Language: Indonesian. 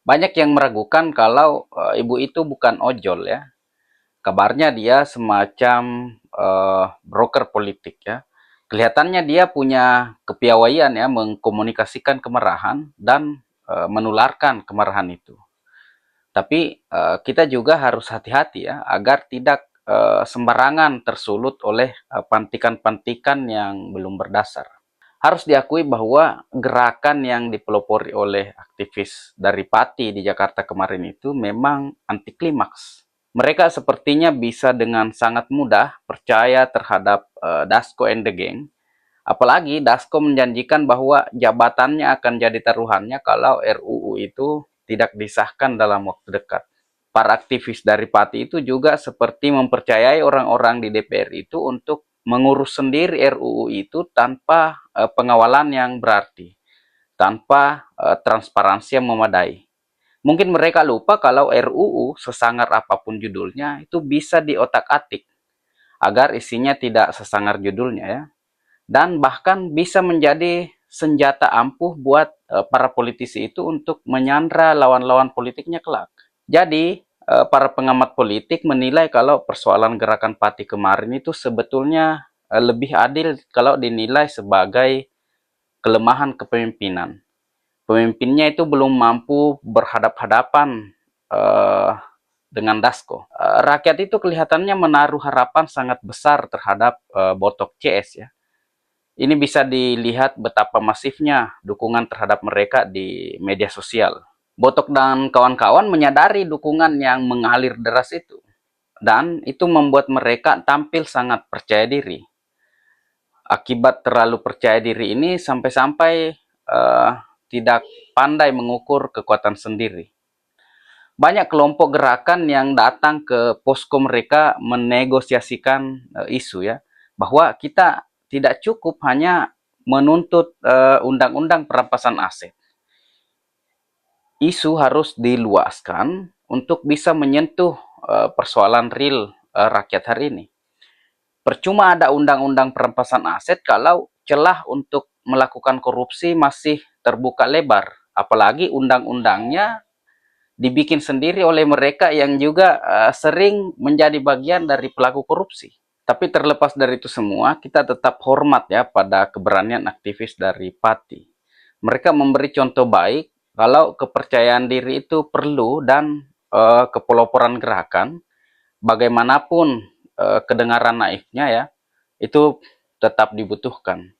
Banyak yang meragukan kalau ibu itu bukan ojol ya. Kabarnya dia semacam broker politik ya. Kelihatannya dia punya kepiawaian ya mengkomunikasikan kemarahan dan menularkan kemarahan itu. Tapi kita juga harus hati-hati ya agar tidak sembarangan tersulut oleh pantikan-pantikan yang belum berdasar. Harus diakui bahwa gerakan yang dipelopori oleh aktivis dari Pati di Jakarta kemarin itu memang anti klimaks. Mereka sepertinya bisa dengan sangat mudah percaya terhadap Dasko and the Gang. Apalagi Dasko menjanjikan bahwa jabatannya akan jadi taruhannya kalau RUU itu tidak disahkan dalam waktu dekat. Para aktivis dari Pati itu juga seperti mempercayai orang-orang di DPR itu untuk mengurus sendiri RUU itu tanpa pengawalan yang berarti, tanpa transparansi yang memadai. Mungkin mereka lupa kalau RUU sesangar apapun judulnya itu bisa diotak-atik agar isinya tidak sesangar judulnya ya. Dan bahkan bisa menjadi senjata ampuh buat para politisi itu untuk menyandra lawan-lawan politiknya kelak. Jadi para pengamat politik menilai kalau persoalan gerakan Pati kemarin itu sebetulnya lebih adil kalau dinilai sebagai kelemahan kepemimpinan. Pemimpinnya itu belum mampu berhadap-hadapan dengan Dasko. Rakyat itu kelihatannya menaruh harapan sangat besar terhadap Botok CS ya. Ini bisa dilihat betapa masifnya dukungan terhadap mereka di media sosial. Botok dan kawan-kawan menyadari dukungan yang mengalir deras itu. Dan itu membuat mereka tampil sangat percaya diri. Akibat terlalu percaya diri ini sampai-sampai tidak pandai mengukur kekuatan sendiri. Banyak kelompok gerakan yang datang ke posko mereka menegosiasikan isu ya, bahwa kita tidak cukup hanya menuntut undang-undang perampasan aset. Isu harus diluaskan untuk bisa menyentuh persoalan real rakyat hari ini. Percuma ada undang-undang perampasan aset kalau celah untuk melakukan korupsi masih terbuka lebar, apalagi undang-undangnya dibikin sendiri oleh mereka yang juga sering menjadi bagian dari pelaku korupsi. Tapi terlepas dari itu semua, kita tetap hormat ya pada keberanian aktivis dari Pati. Mereka memberi contoh baik kalau kepercayaan diri itu perlu dan kepeloporan gerakan, bagaimanapun kedengaran naifnya ya, itu tetap dibutuhkan.